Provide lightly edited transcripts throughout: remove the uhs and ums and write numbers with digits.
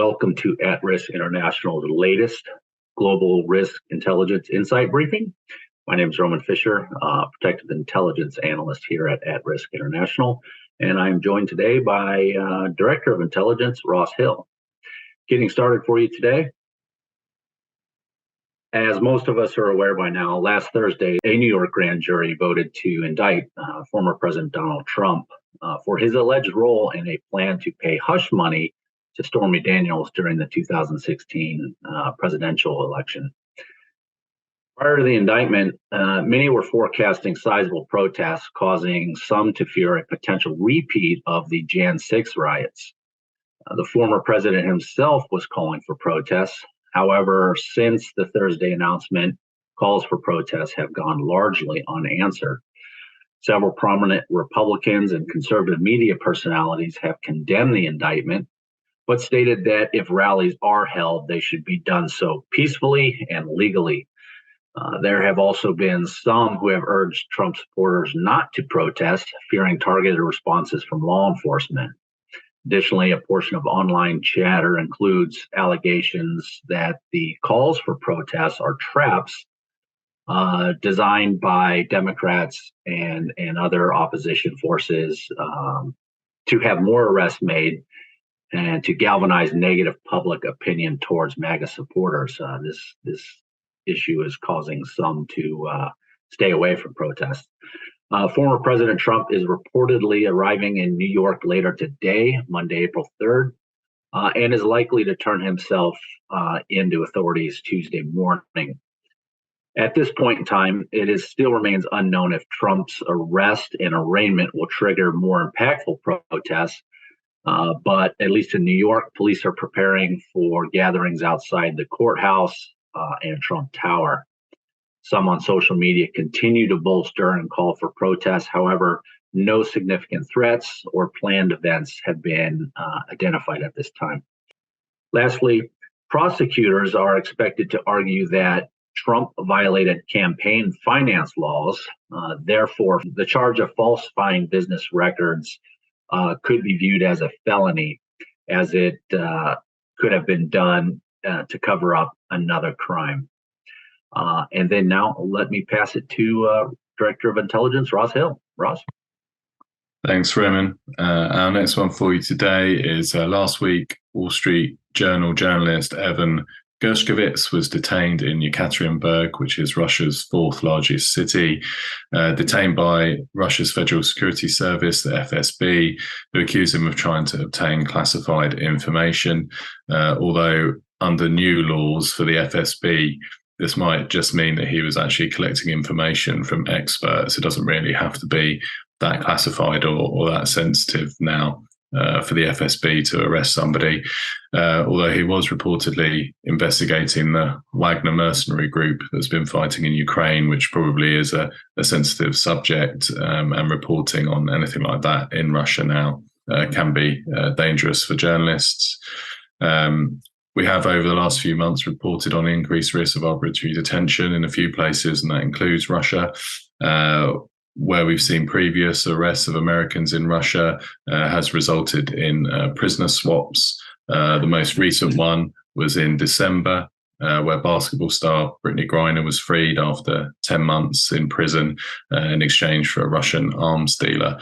welcome to At Risk International's latest Global Risk Intelligence Insight Briefing. My name is Roman Fisher, Protective Intelligence Analyst here at Risk International, and I'm joined today by Director of Intelligence, Ross Hill. Getting started for you today. As most of us are aware by now, last Thursday, a New York grand jury voted to indict former President Donald Trump for his alleged role in a plan to pay hush money to Stormy Daniels during the 2016 presidential election. Prior to the indictment, many were forecasting sizable protests, causing some to fear a potential repeat of the Jan 6 riots. The former president himself was calling for protests. However, since the Thursday announcement, calls for protests have gone largely unanswered. Several prominent Republicans and conservative media personalities have condemned the indictment, but stated that if rallies are held, they should be done so peacefully and legally. There have also been some who have urged Trump supporters not to protest, fearing targeted responses from law enforcement. Additionally, a portion of online chatter includes allegations that the calls for protests are traps designed by Democrats and other opposition forces to have more arrests made and to galvanize negative public opinion towards MAGA supporters. This issue is causing some to stay away from protests. Former President Trump is reportedly arriving in New York later today, Monday, April 3rd, and is likely to turn himself into authorities Tuesday morning. At this point in time, it still remains unknown if Trump's arrest and arraignment will trigger more impactful protests, but at least in New York, police are preparing for gatherings outside the courthouse and Trump Tower. Some on social media continue to bolster and call for protests. However, no significant threats or planned events have been identified at this time. Lastly, prosecutors are expected to argue that Trump violated campaign finance laws. Therefore, the charge of falsifying business records could be viewed as a felony, as it could have been done to cover up another crime. And then now let me pass it to Director of Intelligence, Ross Hill. Ross? Thanks, Roman. Our next one for you today is last week, Wall Street Journal journalist Evan Gershkovich was detained in Yekaterinburg, which is Russia's fourth largest city, detained by Russia's Federal Security Service, the FSB, who accuse him of trying to obtain classified information. Although under new laws for the FSB, this might just mean that he was actually collecting information from experts. It doesn't really have to be that classified or that sensitive now for the FSB to arrest somebody, although he was reportedly investigating the Wagner mercenary group that's been fighting in Ukraine, which probably is a sensitive subject, and reporting on anything like that in Russia now can be dangerous for journalists. We have, over the last few months, reported on increased risk of arbitrary detention in a few places, and that includes Russia, where we've seen previous arrests of Americans in Russia has resulted in prisoner swaps. The most recent one was in December, where basketball star Brittany Griner was freed after 10 months in prison in exchange for a Russian arms dealer.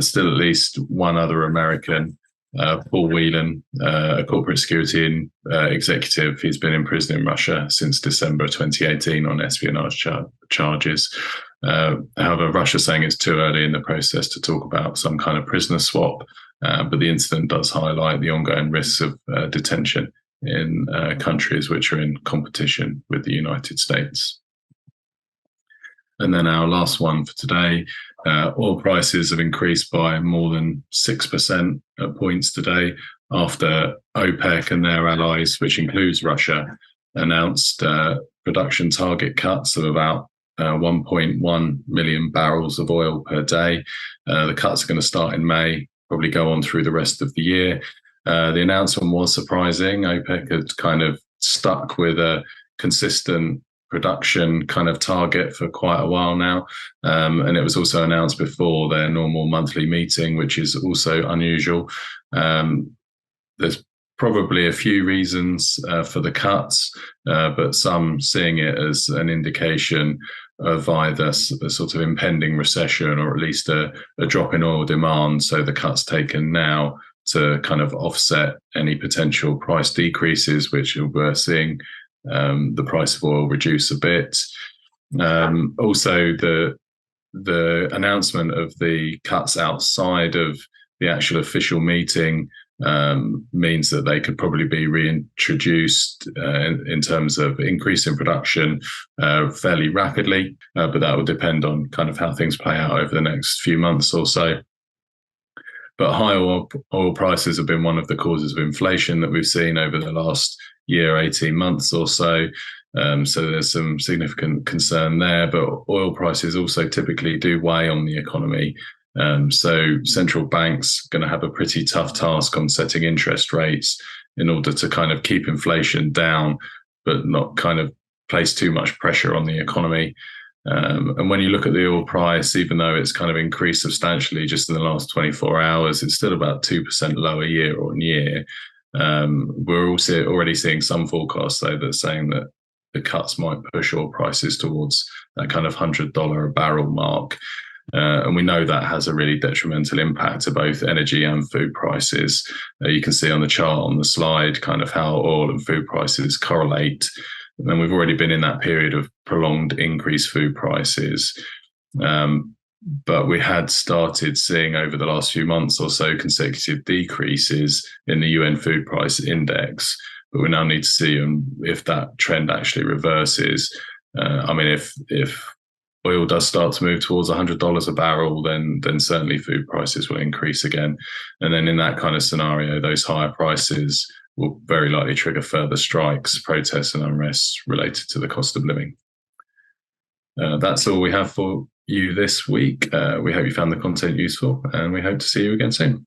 Still at least one other American, Paul Whelan, a corporate security executive. He's been in prison in Russia since December 2018 on espionage charges. However, Russia's saying it's too early in the process to talk about some kind of prisoner swap, but the incident does highlight the ongoing risks of detention in countries which are in competition with the United States. And then our last one for today, oil prices have increased by more than 6% at points today after OPEC and their allies, which includes Russia, announced production target cuts of about 1.1 million barrels of oil per day. The cuts are going to start in May, probably go on through the rest of the year. The announcement was surprising. OPEC had kind of stuck with a consistent production kind of target for quite a while now. And it was also announced before their normal monthly meeting, which is also unusual. There's probably a few reasons for the cuts, but some seeing it as an indication of either a sort of impending recession or at least a drop in oil demand. So the cuts taken now to kind of offset any potential price decreases, which we're seeing the price of oil reduce a bit. Also, the announcement of the cuts outside of the actual official meeting means that they could probably be reintroduced in terms of increase in production fairly rapidly, but that will depend on kind of how things play out over the next few months or so. But high oil prices have been one of the causes of inflation that we've seen over the last year, 18 months or so. So there's some significant concern there, but oil prices also typically do weigh on the economy. So central banks are going to have a pretty tough task on setting interest rates in order to kind of keep inflation down, but not kind of place too much pressure on the economy. And when you look at the oil price, even though it's kind of increased substantially just in the last 24 hours, it's still about 2% lower year on year. We're also already seeing some forecasts, though, that are saying that the cuts might push oil prices towards that kind of $100 a barrel mark. And we know that has a really detrimental impact to both energy and food prices. You can see on the chart on the slide kind of how oil and food prices correlate. And we've already been in that period of prolonged increased food prices. But we had started seeing over the last few months or so consecutive decreases in the UN food price index. But we now need to see if that trend actually reverses. I mean, if oil does start to move towards $100 a barrel, then certainly food prices will increase again. And then in that kind of scenario, those higher prices will very likely trigger further strikes, protests, and unrest related to the cost of living. That's all we have for you this week. We hope you found the content useful, and we hope to see you again soon.